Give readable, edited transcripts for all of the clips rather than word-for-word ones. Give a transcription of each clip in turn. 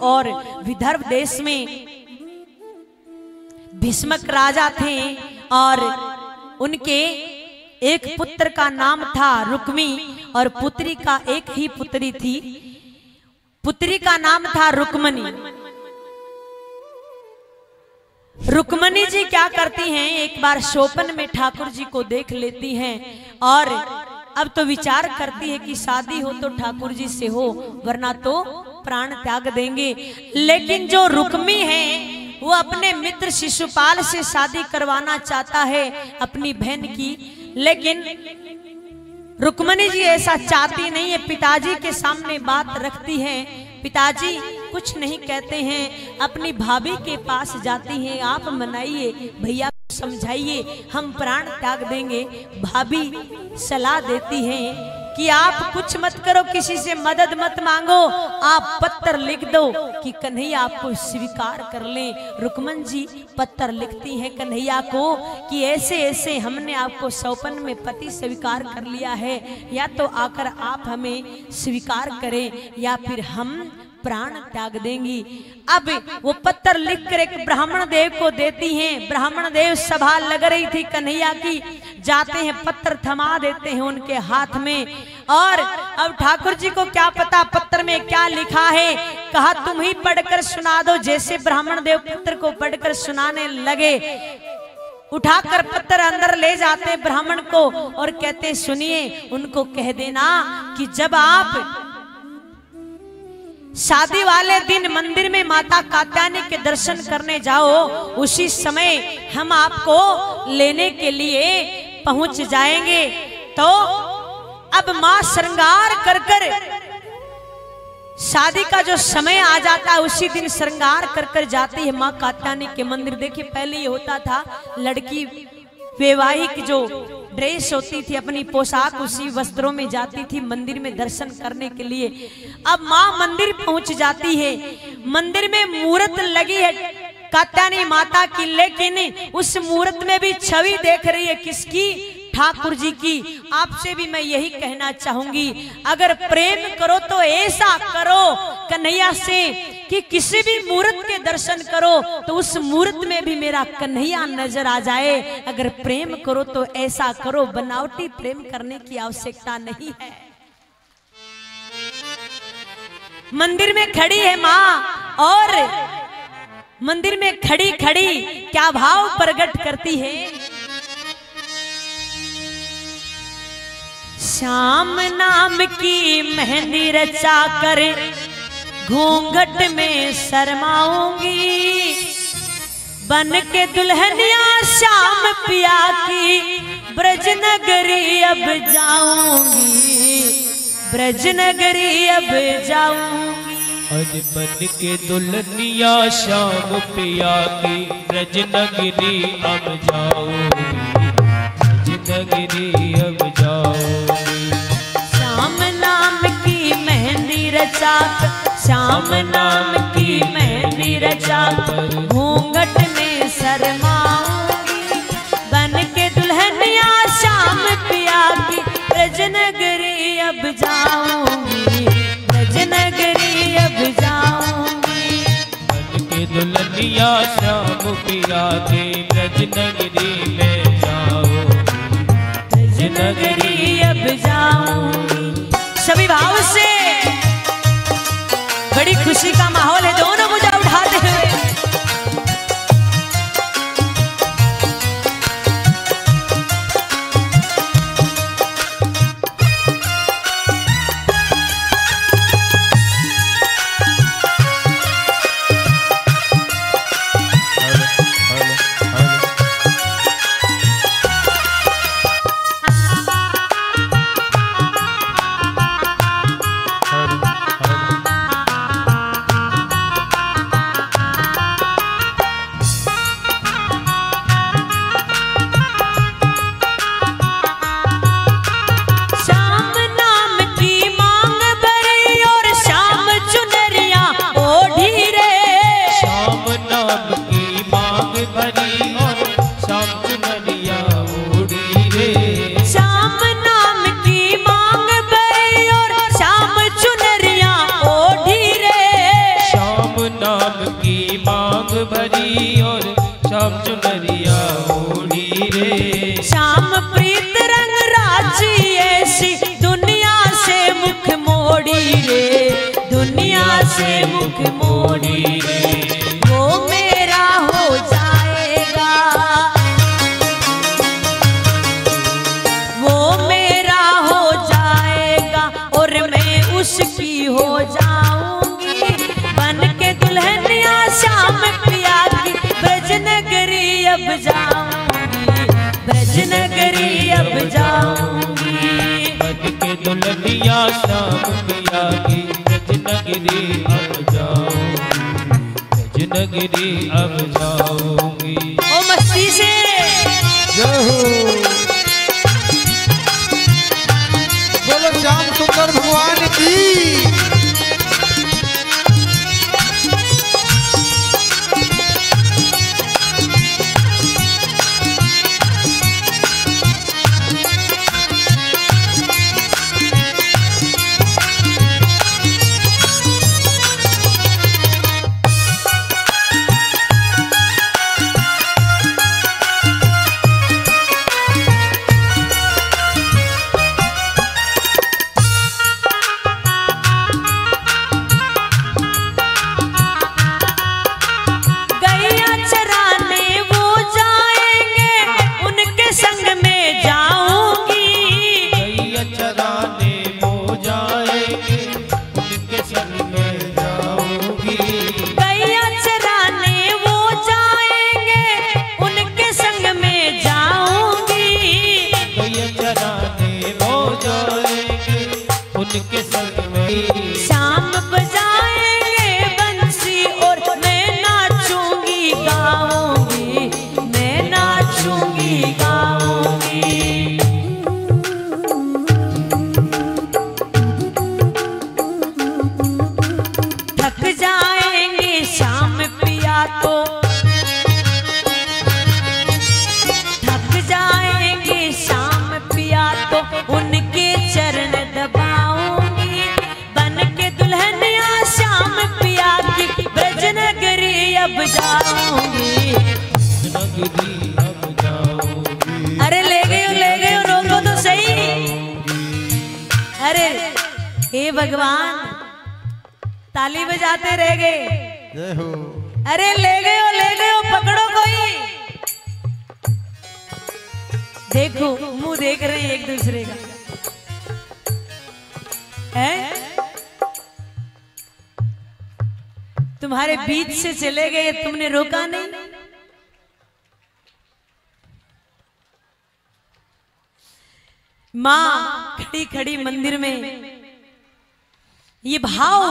और विदर्भ देश में भीष्मक राजा थे और उनके एक पुत्र का नाम था रुक्मी और पुत्री का एक ही पुत्री थी। पुत्री का नाम था रुक्मणी। रुक्मणी जी क्या करती हैं, एक बार स्वप्न में ठाकुर जी को देख लेती हैं और अब तो विचार करती है कि शादी हो तो ठाकुर जी से हो, वरना तो प्राण त्याग देंगे। लेकिन जो रुक्मी है वो अपने मित्र शिशुपाल से शादी करवाना चाहता है अपनी बहन की, लेकिन रुक्मणी जी ऐसा चाहती नहीं है। पिताजी के सामने बात रखती है, पिताजी कुछ नहीं कहते हैं। अपनी भाभी के पास जाती हैं, आप मनाइए, भैया समझाइए, हम प्राण त्याग देंगे। भाभी सलाह देती हैं कि आप कुछ मत करो, किसी से मदद मत मांगो, आप पत्र लिख दो कि कन्हैया आपको स्वीकार कर ले। रुक्मणी जी पत्र लिखती हैं कन्हैया को कि ऐसे ऐसे हमने आपको सौपन में पति स्वीकार कर लिया है, या तो आकर आप हमें स्वीकार करें या फिर हम प्राण त्याग देंगी। अब वो पत्र लिखकर एक ब्राह्मण देव को देती हैं। ब्राह्मण देव सभा लग रही थी कन्हैया की, जाते हैं पत्र थमा देते हैं उनके हाथ में। और अब ठाकुर जी को क्या पता पत्र में क्या लिखा है, कहा तुम ही पढ़कर सुना दो। जैसे ब्राह्मण देव पत्र को पढ़कर सुनाने लगे, उठाकर पत्र अंदर ले जाते ब्राह्मण को और कहते सुनिए, उनको कह देना कि जब आप शादी वाले दिन मंदिर में माता कात्यायनी के दर्शन करने जाओ, उसी समय हम आपको लेने के लिए पहुंच जाएंगे। तो अब मां श्रृंगार कर कर शादी का जो समय आ जाता है, उसी दिन श्रृंगार कर कर जाती है मां कात्यायनी के मंदिर। देखिए पहले ये होता था, लड़की वैवाहिक जो ड्रेस होती थी, अपनी पोशाक उसी वस्त्रों में जाती थी मंदिर में दर्शन करने के लिए। अब मां मंदिर पहुंच जाती है, मंदिर में मूर्त लगी है कात्यायनी माता की, लेकिन उस मूर्त में भी छवि देख रही है किसकी, ठाकुर जी की। आपसे भी मैं यही कहना चाहूंगी, अगर प्रेम करो तो ऐसा करो कन्हैया से कि किसी भी मूर्त के दर्शन करो तो उस मूर्त में भी मेरा कन्हैया नजर आ जाए। अगर प्रेम करो तो ऐसा करो, बनावटी प्रेम करने की आवश्यकता नहीं है। मंदिर में खड़ी है मां और मंदिर में खड़ी खड़ी क्या भाव प्रकट करती है, श्याम नाम की मेहंदी रचा कर घूंघट में शर्माऊंगी, बन के दुल्हनिया श्याम पिया की ब्रज नगरी अब जाऊंगी, ब्रज नगरी अब जाऊंगी। अज बन के दुल्हनिया श्याम पिया की ब्रज नगरी अब जाऊंगी, ब्रज नगरी अब जाऊंगी। श्याम नाम की मेहंदी रचा, श्याम नाम की मेहंदी रचा घूंघट में शर्माऊंगी, बन के दुल्हनिया श्याम पिया की ब्रज नगरी अब जाऊंगी, ब्रज नगरी अब जाऊंगी। बन के दुल्हनिया श्याम पिया की ब्रज नगरी में जाऊंगी, ब्रज नगरी अब जाऊंगी। सभी भाव से बड़ी खुशी का माहौल है, दोनों मुझे उठाते हुए से मुख मोड़ी रे, वो मेरा हो जाएगा, वो मेरा हो जाएगा और मैं उसकी हो जाऊंगी। बन के दुल्हनिया श्याम पिया की ब्रज नगरी अब जाऊंगी, ब्रज नगरी अब जाऊंगी। बन के दुल्हनिया श्याम पिया की ब्रज नगरी अब जाऊंगी, ब्रज नगरी अब जाऊंगी। ओ मस्ती से बोलो श्याम सुंदर भगवान की। शाम बजाएंगे बंसी और मैं नाचूंगी गाऊंगी, मैं नाचूंगी गाऊंगी। थक जाएंगे शाम पिया तो, थक जाएंगे शाम पिया तो उनके चरण दबाऊंगी। बन के दुल्हनिया श्याम पिया की ब्रज नगरी अब जाऊंगी, नगरी अब जाऊंगी। अरे ले गए हो, रोको तो सही। अरे हे भगवान, ताली बजाते रह गए। जय हो। अरे ले गए हो, पकड़ो कोई। देखो मुंह देख रहे हैं एक दूसरे का है। तुम्हारे बीच से चले गए, तुमने रोका नहीं। माँ खड़ी खड़ी मंदिर में ये भाव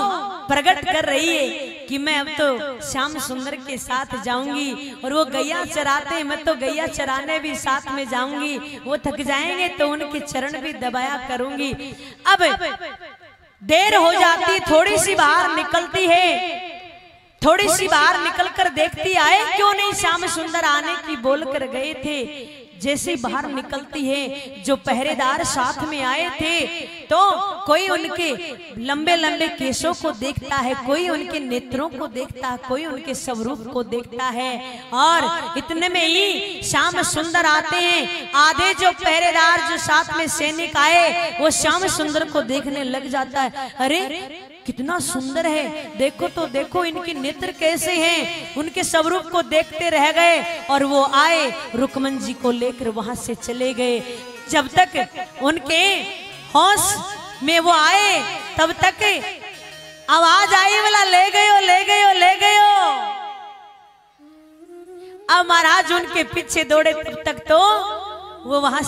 प्रकट कर रही है कि मैं अब तो श्याम सुंदर के साथ जाऊंगी, और वो गैया चराते हैं, मैं तो गैया चराने भी साथ में जाऊंगी। वो थक जाएंगे तो उनके चरण भी दबाया करूंगी। अब देर हो जाती, थोड़ी सी बाहर निकलती है, थोड़ी सी बाहर निकलकर देखती आए क्यों नहीं श्याम सुंदर आने की बोलकर गए थे। जैसे बाहर निकलती है, जो पहरेदार साथ में आए थे तो कोई उनके लंबे लंबे केशों को देखता है, कोई उनके नेत्रों को देखता है, कोई उनके स्वरूप को देखता है। और इतने में ही श्याम सुंदर आते हैं। आधे जो पहरेदार जो साथ में सैनिक आए वो श्याम सुंदर को देखने लग जाता है। अरे कितना सुंदर है, देखो तो देखो इनके नेत्र कैसे हैं। उनके स्वरूप को देखते रह गए और वो आए, रुक्मन जी को लेकर वहां से चले गए। जब तक उनके होश में वो आए तब तक आवाज आई वाला ले गयो ले गयो ले गयो। अब महाराज उनके पीछे दौड़े, तब तक तो वो वहां